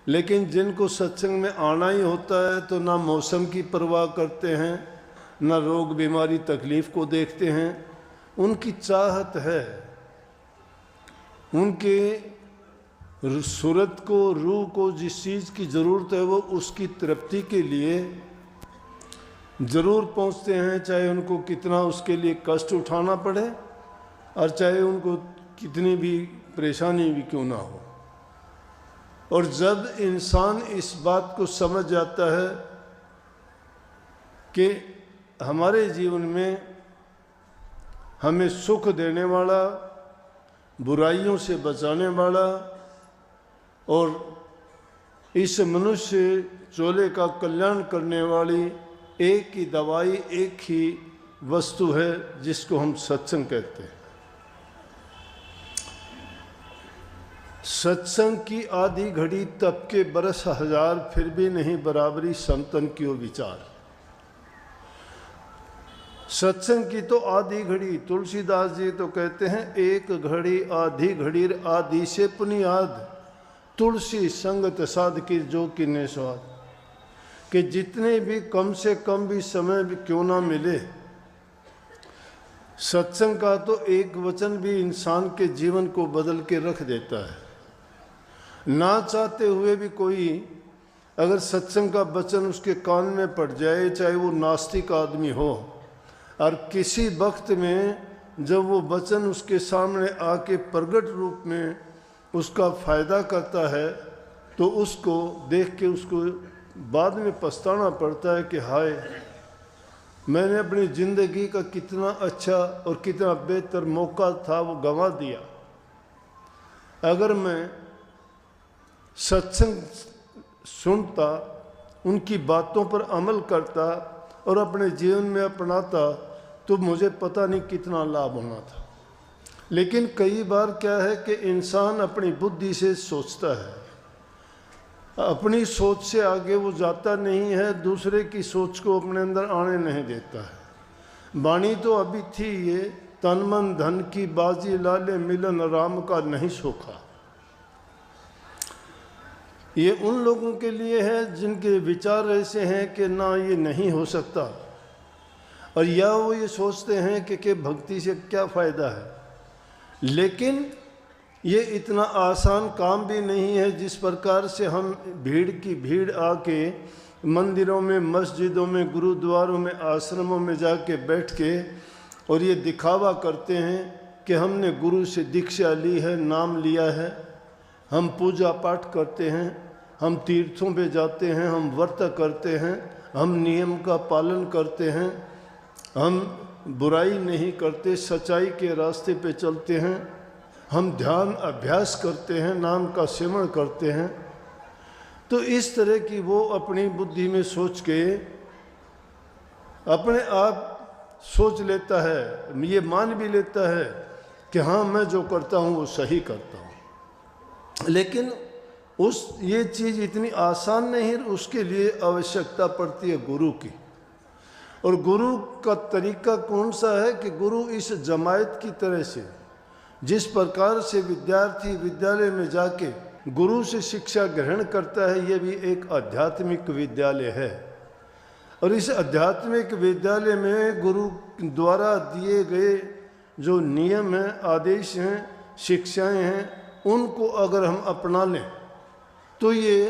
लेकिन जिनको सत्संग में आना ही होता है तो ना मौसम की परवाह करते हैं, ना रोग बीमारी तकलीफ को देखते हैं। उनकी चाहत है, उनके सूरत को, रूह को जिस चीज़ की ज़रूरत है वो उसकी तृप्ति के लिए ज़रूर पहुंचते हैं, चाहे उनको कितना उसके लिए कष्ट उठाना पड़े और चाहे उनको कितनी भी परेशानी भी क्यों ना हो। और जब इंसान इस बात को समझ जाता है कि हमारे जीवन में हमें सुख देने वाला, बुराइयों से बचाने वाला और इस मनुष्य चोले का कल्याण करने वाली एक ही दवाई, एक ही वस्तु है जिसको हम सत्संग कहते हैं। सत्संग की आधी घड़ी तब के बरस हजार, फिर भी नहीं बराबरी संतन की वो विचार। सत्संग की तो आधी घड़ी, तुलसीदास जी तो कहते हैं एक घड़ी आधी घड़ी आधी से पुनियाद, तुलसी संगत साध की जो किन्ने स्वाद। कि जितने भी कम से कम भी समय भी क्यों ना मिले, सत्संग का तो एक वचन भी इंसान के जीवन को बदल के रख देता है। ना चाहते हुए भी कोई अगर सत्संग का वचन उसके कान में पड़ जाए, चाहे वो नास्तिक आदमी हो, और किसी वक्त में जब वो वचन उसके सामने आके प्रगट रूप में उसका फायदा करता है तो उसको देख के उसको बाद में पछताना पड़ता है कि हाय, मैंने अपनी ज़िंदगी का कितना अच्छा और कितना बेहतर मौका था वो गंवा दिया। अगर मैं सत्संग सुनता, उनकी बातों पर अमल करता और अपने जीवन में अपनाता तो मुझे पता नहीं कितना लाभ होना था। लेकिन कई बार क्या है कि इंसान अपनी बुद्धि से सोचता है, अपनी सोच से आगे वो जाता नहीं है, दूसरे की सोच को अपने अंदर आने नहीं देता है। वाणी तो अभी थी ये, तन मन धन की बाजी लाले मिलन राम का नहीं सोखा। ये उन लोगों के लिए है जिनके विचार ऐसे हैं कि ना ये नहीं हो सकता, और या वो ये सोचते हैं कि भक्ति से क्या फ़ायदा है। लेकिन ये इतना आसान काम भी नहीं है जिस प्रकार से हम भीड़ की भीड़ आके मंदिरों में, मस्जिदों में, गुरुद्वारों में, आश्रमों में जाके बैठ के और ये दिखावा करते हैं कि हमने गुरु से दीक्षा ली है, नाम लिया है, हम पूजा पाठ करते हैं, हम तीर्थों पे जाते हैं, हम व्रत करते हैं, हम नियम का पालन करते हैं, हम बुराई नहीं करते, सच्चाई के रास्ते पे चलते हैं, हम ध्यान अभ्यास करते हैं, नाम का सिमरण करते हैं। तो इस तरह की वो अपनी बुद्धि में सोच के अपने आप सोच लेता है, ये मान भी लेता है कि हाँ मैं जो करता हूँ वो सही करता हूँ। लेकिन ये चीज़ इतनी आसान नहीं, उसके लिए आवश्यकता पड़ती है गुरु की। और गुरु का तरीका कौन सा है कि गुरु इस जमायत की तरह से, जिस प्रकार से विद्यार्थी विद्यालय में जाके गुरु से शिक्षा ग्रहण करता है, ये भी एक आध्यात्मिक विद्यालय है। और इस आध्यात्मिक विद्यालय में गुरु द्वारा दिए गए जो नियम हैं, आदेश हैं, शिक्षाएं हैं, उनको अगर हम अपना लें तो ये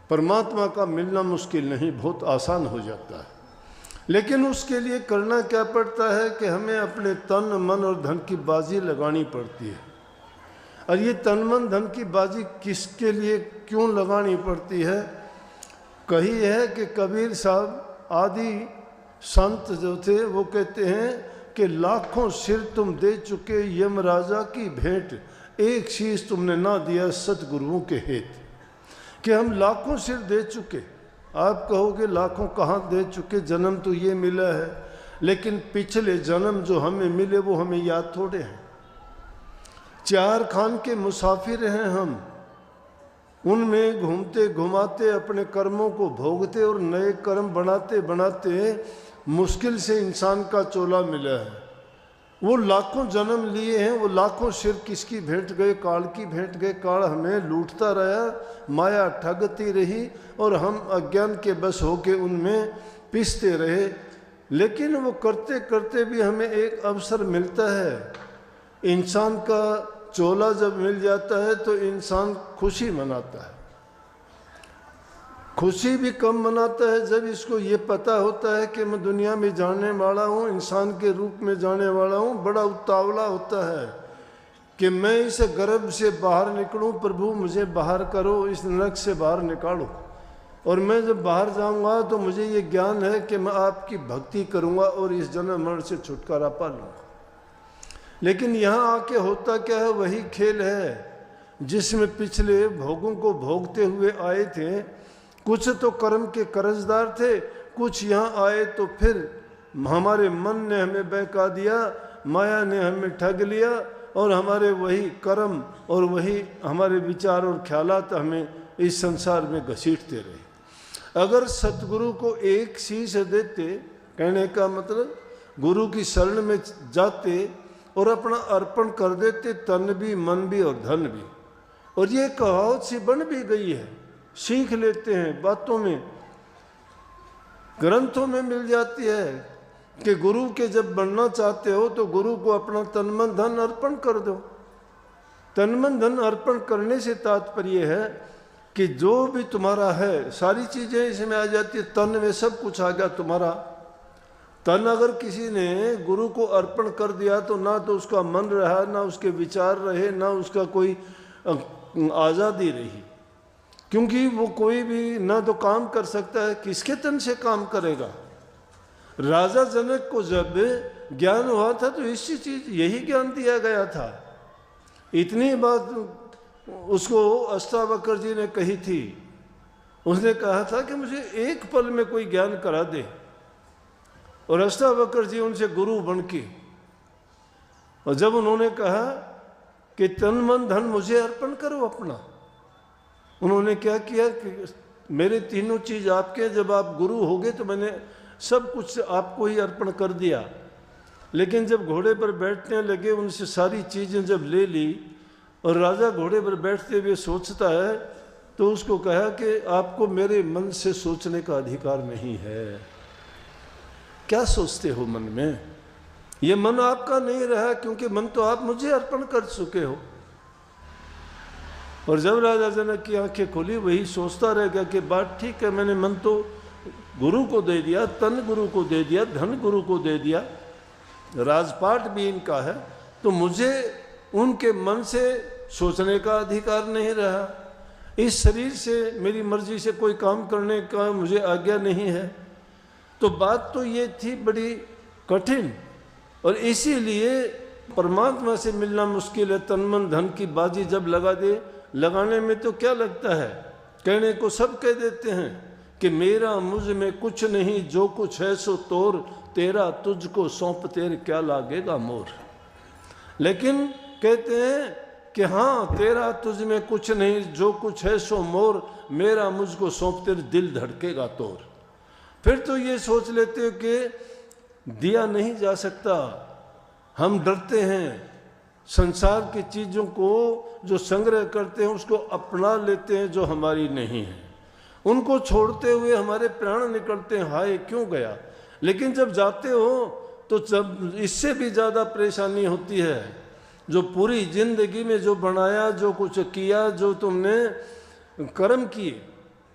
परमात्मा का मिलना मुश्किल नहीं, बहुत आसान हो जाता है। लेकिन उसके लिए करना क्या पड़ता है कि हमें अपने तन मन और धन की बाजी लगानी पड़ती है। और ये तन मन धन की बाजी किसके लिए क्यों लगानी पड़ती है? कही है कि कबीर साहब आदि संत जो थे वो कहते हैं कि लाखों सिर तुम दे चुके यमराजा की भेंट, एक शीश तुमने ना दिया सतगुरुओं के हेत। कि हम लाखों सिर दे चुके, आप कहोगे लाखों कहाँ दे चुके, जन्म तो ये मिला है, लेकिन पिछले जन्म जो हमें मिले वो हमें याद थोड़े हैं। चार खान के मुसाफिर हैं हम, उनमें घूमते घुमाते अपने कर्मों को भोगते और नए कर्म बनाते बनाते मुश्किल से इंसान का चोला मिला है। वो लाखों जन्म लिए हैं, वो लाखों सिर किसकी भेंट गए, काल की भेंट गए। काल हमें लूटता रहा, माया ठगती रही और हम अज्ञान के बस होके उनमें पिसते रहे। लेकिन वो करते करते भी हमें एक अवसर मिलता है। इंसान का चोला जब मिल जाता है तो इंसान खुशी मनाता है। खुशी भी कम मनाता है जब इसको ये पता होता है कि मैं दुनिया में जाने वाला हूँ, इंसान के रूप में जाने वाला हूँ। बड़ा उतावला होता है कि मैं इस गर्भ से बाहर निकलूँ, प्रभु मुझे बाहर करो, इस नरक से बाहर निकालो। और मैं जब बाहर जाऊँगा तो मुझे ये ज्ञान है कि मैं आपकी भक्ति करूँगा और इस जन्म मरण से छुटकारा पा लूँगा। लेकिन यहाँ आके होता क्या है, वही खेल है जिसमें पिछले भोगों को भोगते हुए आए थे। कुछ तो कर्म के कर्जदार थे, कुछ यहाँ आए तो फिर हमारे मन ने हमें बहका दिया, माया ने हमें ठग लिया और हमारे वही कर्म और वही हमारे विचार और ख्यालात हमें इस संसार में घसीटते रहे। अगर सतगुरु को एक शीश देते, कहने का मतलब गुरु की शरण में जाते और अपना अर्पण कर देते, तन भी मन भी और धन भी। और ये कहावत सी बन भी गई है, सीख लेते हैं बातों में, ग्रंथों में मिल जाती है कि गुरु के जब बनना चाहते हो तो गुरु को अपना तन मन धन अर्पण कर दो। तन मन धन अर्पण करने से तात्पर्य है कि जो भी तुम्हारा है सारी चीजें इसमें आ जाती है। तन में सब कुछ आ गया तुम्हारा। तन अगर किसी ने गुरु को अर्पण कर दिया तो ना तो उसका मन रहा, ना उसके विचार रहे, ना उसका कोई आज़ादी रही, क्योंकि वो कोई भी ना तो काम कर सकता है, किसके तन से काम करेगा। राजा जनक को जब ज्ञान हुआ था तो इसी चीज यही ज्ञान दिया गया था। इतनी बात उसको अष्टावक्र जी ने कही थी। उसने कहा था कि मुझे एक पल में कोई ज्ञान करा दे, और अष्टावक्र जी उनसे गुरु बन के, और जब उन्होंने कहा कि तन मन धन मुझे अर्पण करो अपना, उन्होंने क्या किया कि मेरे तीनों चीज आपके, जब आप गुरु हो गए तो मैंने सब कुछ आपको ही अर्पण कर दिया। लेकिन जब घोड़े पर बैठने लगे, उनसे सारी चीजें जब ले ली और राजा घोड़े पर बैठते हुए सोचता है, तो उसको कहा कि आपको मेरे मन से सोचने का अधिकार नहीं है। क्या सोचते हो मन में? ये मन आपका नहीं रहा, क्योंकि मन तो आप मुझे अर्पण कर चुके हो। और जब राजा जनक की आंखें खोली, वही सोचता रह गया कि बात ठीक है, मैंने मन तो गुरु को दे दिया, तन गुरु को दे दिया, धन गुरु को दे दिया, राजपाट भी इनका है, तो मुझे उनके मन से सोचने का अधिकार नहीं रहा। इस शरीर से मेरी मर्जी से कोई काम करने का मुझे आज्ञा नहीं है। तो बात तो ये थी बड़ी कठिन, और इसीलिए परमात्मा से मिलना मुश्किल है। तन मन धन की बाजी जब लगा दे, लगाने में तो क्या लगता है, कहने को सब कह देते हैं कि मेरा मुझ में कुछ नहीं, जो कुछ है सो तोर, तेरा तुझको सौंप तेरे क्या लागेगा मोर। लेकिन कहते हैं कि हाँ, तेरा तुझ में कुछ नहीं, जो कुछ है सो मोर, मेरा मुझको सौंप तेरे दिल धड़केगा तोर। फिर तो ये सोच लेते हो कि दिया नहीं जा सकता। हम डरते हैं संसार की चीज़ों को जो संग्रह करते हैं, उसको अपना लेते हैं जो हमारी नहीं है। उनको छोड़ते हुए हमारे प्राण निकलते हैं, हाय क्यों गया। लेकिन जब जाते हो तो जब इससे भी ज़्यादा परेशानी होती है। जो पूरी जिंदगी में जो बनाया, जो कुछ किया, जो तुमने कर्म किए,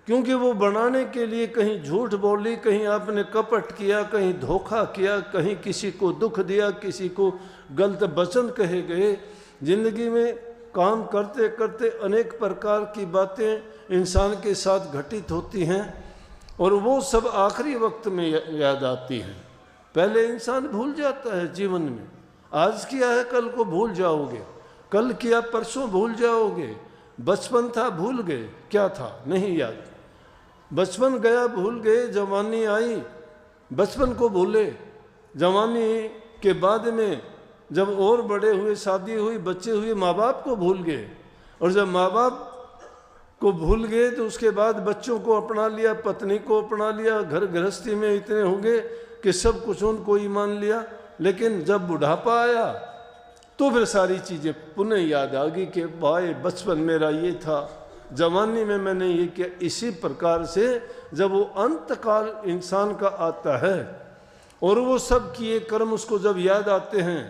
क्योंकि वो बनाने के लिए कहीं झूठ बोली, कहीं आपने कपट किया, कहीं धोखा किया, कहीं किसी को दुख दिया, किसी को गलत वचन कहे गए। जिंदगी में काम करते करते अनेक प्रकार की बातें इंसान के साथ घटित होती हैं, और वो सब आखिरी वक्त में याद आती हैं। पहले इंसान भूल जाता है जीवन में। आज किया है कल को भूल जाओगे, कल किया परसों भूल जाओगे। बचपन था भूल गए, क्या था नहीं याद। बचपन गया भूल गए, जवानी आई बचपन को भूले। जवानी के बाद में जब और बड़े हुए, शादी हुई, बच्चे हुए, माँ बाप को भूल गए। और जब माँ बाप को भूल गए तो उसके बाद बच्चों को अपना लिया, पत्नी को अपना लिया, घर गृहस्थी में इतने हो गए कि सब कुछ उनको ही मान लिया। लेकिन जब बुढ़ापा आया तो फिर सारी चीज़ें पुनः याद आ गई कि भाई बचपन मेरा ये था, जवानी में मैंने ये किया। इसी प्रकार से जब वो अंतकाल इंसान का आता है और वो सब किए कर्म उसको जब याद आते हैं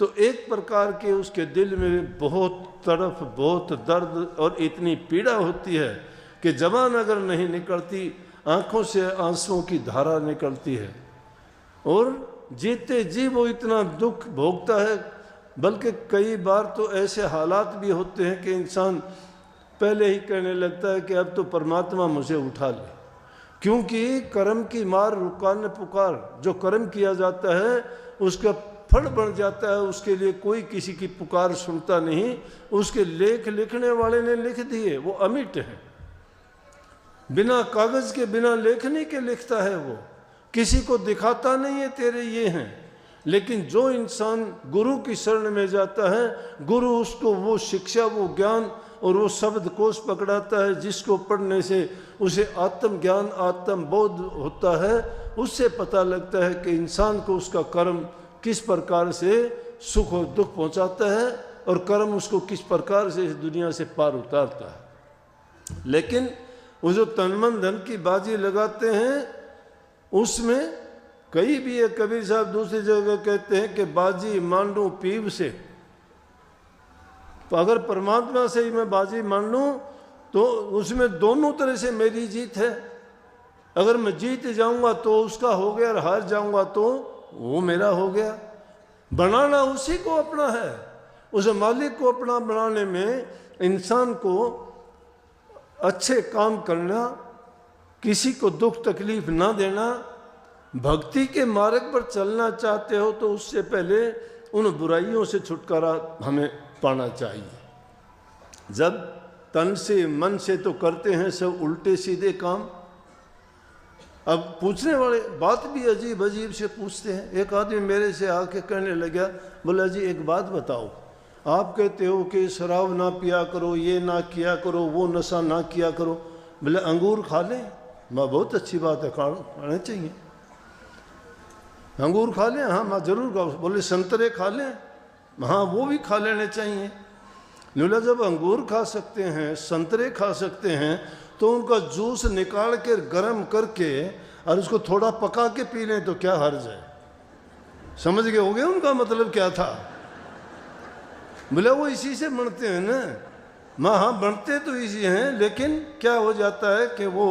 तो एक प्रकार के उसके दिल में बहुत तड़फ, बहुत दर्द और इतनी पीड़ा होती है कि जबान अगर नहीं निकलती, आंखों से आंसुओं की धारा निकलती है और जीते जी वो इतना दुख भोगता है। बल्कि कई बार तो ऐसे हालात भी होते हैं कि इंसान पहले ही कहने लगता है कि अब तो परमात्मा मुझे उठा ले, क्योंकि कर्म की मार रुकान पुकार, जो कर्म किया जाता है उसका फल बन जाता है, उसके लिए कोई किसी की पुकार सुनता नहीं। उसके लेख लिखने वाले ने लिख दिए, वो अमिट है, बिना कागज के बिना लेखनी के लिखता है, वो किसी को दिखाता नहीं है तेरे ये हैं। लेकिन जो इंसान गुरु की शरण में जाता है, गुरु उसको वो शिक्षा, वो ज्ञान और वो शब्द कोश पकड़ाता है जिसको पढ़ने से उसे आत्म ज्ञान, आत्म बोध होता है। उससे पता लगता है कि इंसान को उसका कर्म किस प्रकार से सुख और दुख पहुंचाता है और कर्म उसको किस प्रकार से इस दुनिया से पार उतारता है। लेकिन वो जो तन मन धन की बाजी लगाते हैं उसमें कई भी है। कबीर साहब दूसरी जगह कहते हैं कि बाजी मांडू पीव से, तो अगर परमात्मा से ही मैं बाजी मान लूँ तो उसमें दोनों तरह से मेरी जीत है। अगर मैं जीत जाऊंगा तो उसका हो गया और हार जाऊंगा तो वो मेरा हो गया। बनाना उसी को अपना है, उस मालिक को अपना बनाने में इंसान को अच्छे काम करना, किसी को दुख तकलीफ ना देना, भक्ति के मार्ग पर चलना चाहते हो तो उससे पहले उन बुराइयों से छुटकारा हमें पाना चाहिए। जब तन से मन से तो करते हैं सब उल्टे सीधे काम। अब पूछने वाले बात भी अजीब अजीब से पूछते हैं। एक आदमी मेरे से आके कहने लगा, बोला जी एक बात बताओ, आप कहते हो कि शराब ना पिया करो, ये ना किया करो, वो नशा ना किया करो, बोले अंगूर खा लें। माँ बहुत अच्छी बात है, खाना चाहिए, अंगूर खा लें। हाँ माँ जरूर खाओ। बोले संतरे खा लें। हाँ वो भी खा लेने चाहिए। बोला जब अंगूर खा सकते हैं, संतरे खा सकते हैं, तो उनका जूस निकाल के गर्म करके और उसको थोड़ा पका के पी लें तो क्या हर्ज है। समझ गए होगे उनका मतलब क्या था। बोले वो इसी से बनते हैं ना। माँ हाँ बनते तो इसी हैं, लेकिन क्या हो जाता है कि वो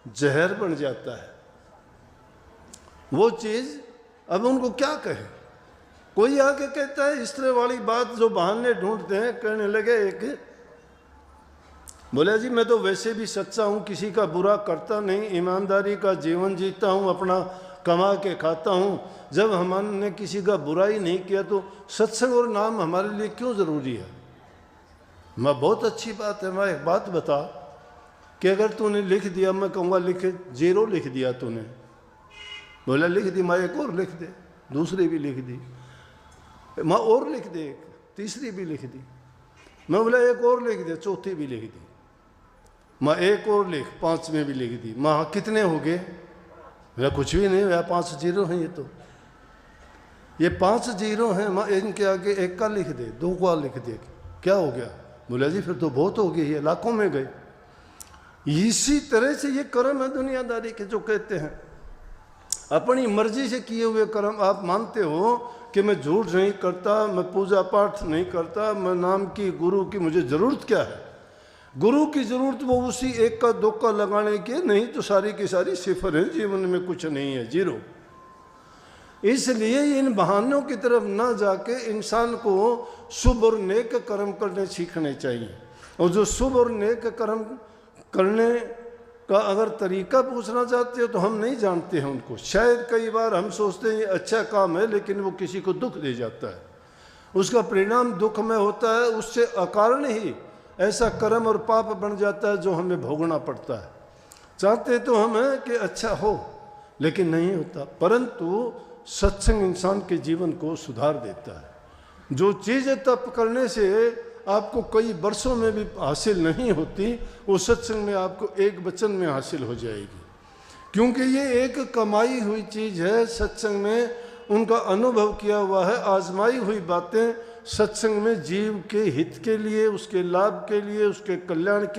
जहर बन जाता है वो चीज़। अब उनको क्या कहे। कोई आके कहता है इस तरह वाली बात जो बहाने ढूंढते हैं। कहने लगे एक, बोले जी मैं तो वैसे भी सच्चा हूँ, किसी का बुरा करता नहीं, ईमानदारी का जीवन जीता हूँ, अपना कमा के खाता हूँ। जब हमने किसी का बुरा ही नहीं किया तो सत्संग और नाम हमारे लिए क्यों ज़रूरी है। मैं बहुत अच्छी बात है। मैं एक बात बता कि अगर तूने लिख दिया, मैं कहूँगा लिख, 0 लिख दिया तूने। बोला लिख दी। मैं एक और लिख दे, दूसरी भी लिख दी। मैं और लिख दे, एक तीसरी भी लिख दी। मैं बोला एक और लिख दे, चौथी भी लिख दी। मैं एक और लिख, 5वें भी लिख दी। माँ कितने हो गए। बोला कुछ भी नहीं हुआ, 5 0 हैं। ये 5 0 हैं। मैं इनके आगे 1 का लिख दे, 2 का लिख दे, क्या हो गया। बोला जी फिर तो बहुत हो गई, ये लाखों में गए। इसी तरह से ये कर्म है दुनियादारी के, जो कहते हैं अपनी मर्जी से किए हुए कर्म। आप मानते हो कि मैं झूठ नहीं करता, मैं पूजा पाठ नहीं करता, मैं नाम की गुरु की मुझे ज़रूरत क्या है। गुरु की ज़रूरत वो उसी 1 का 2 का लगाने की, नहीं तो सारी की सारी सिफर है, जीवन में कुछ नहीं है, 0। इसलिए इन बहानों की तरफ ना जाके इंसान को शुभ और नेक कर्म करने सीखने चाहिए। और जो शुभ और नेक कर्म करने का अगर तरीका पूछना चाहते हो तो हम नहीं जानते हैं उनको। शायद कई बार हम सोचते हैं ये अच्छा काम है, लेकिन वो किसी को दुख दे जाता है, उसका परिणाम दुख में होता है। उससे अकारण ही ऐसा कर्म और पाप बन जाता है जो हमें भोगना पड़ता है। चाहते तो हम हैं कि अच्छा हो, लेकिन नहीं होता। परंतु सत्संग इंसान के जीवन को सुधार देता है। जो चीज़ें तप करने से आपको कई वर्षों में भी हासिल नहीं होती, वो सत्संग में आपको एक वचन में हासिल हो जाएगी। क्योंकि ये एक कमाई हुई चीज़ है। सत्संग में उनका अनुभव किया हुआ है, आजमाई हुई बातें सत्संग में जीव के हित के लिए, उसके लाभ के लिए, उसके कल्याण के